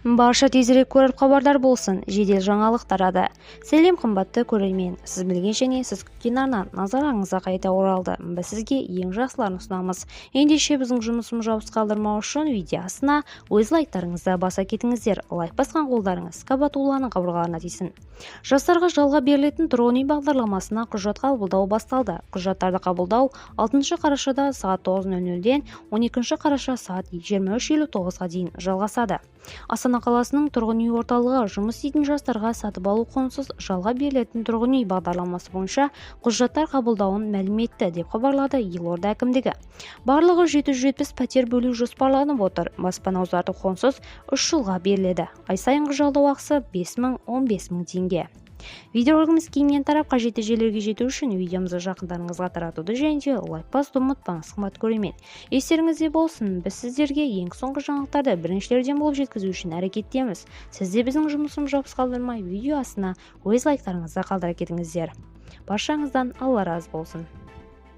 Барша тезірек көріп хабардар болсын, жедел жаңалық тарады. Сәлем қымбатты көрермен, сіз білген және сіз күткен арнан назарыңызға қайта оралды. Біз сізге ең жақсыларын ұсынамыз. Ендеше біздің жұмысымыз жауыз қалдырмау үшін видеосына өз лайктарыңызды баса кетіңіздер. Лайк басқан қолдарыңыз қабатуланың қабырғаларына тисін. Жастарға жалға берілетін тұрғын үй бағдарламасына құжат қабылдау басталды. Құжаттарды қабылдау 6 қарашада сағат 9:00-ден 12 қараша сағат 23:59-ға дейін жалғасады. Астана қаласының тұрғын үй орталығы жұмыс істейтін жастарға сатып алу құнсыз жалға берілетін тұрғын үй бағдарламасы бойынша құжаттар қабылдауын мәлім етті деп хабарлады елорда әкімдігі. Барлығы 770 пәтер бөлу жоспарланып отыр. Баспана ұзарту құнсыз 3 жылға беріледі. Ай сайынғы жалдау ақысы 5.000-15.000 теңге. Видеоролигіміз кеңінен тарап, қажетті жерлерге жету үшін видеомызды жақындарыңызға таратуды және де лайк басуды ұмытпаңыз, қымбатты көрермен. Естеріңізде болсын, біз сіздерге ең соңғы жаңалықтарды біріншілерден болып жеткізу үшін әрекеттеміз. Сіз де біздің жұмысымызды жауыз қалдырмай, видео астына өз лайктарыңызды қалдыра кетіңіздер. Баршаңыздан Алла разы болсын.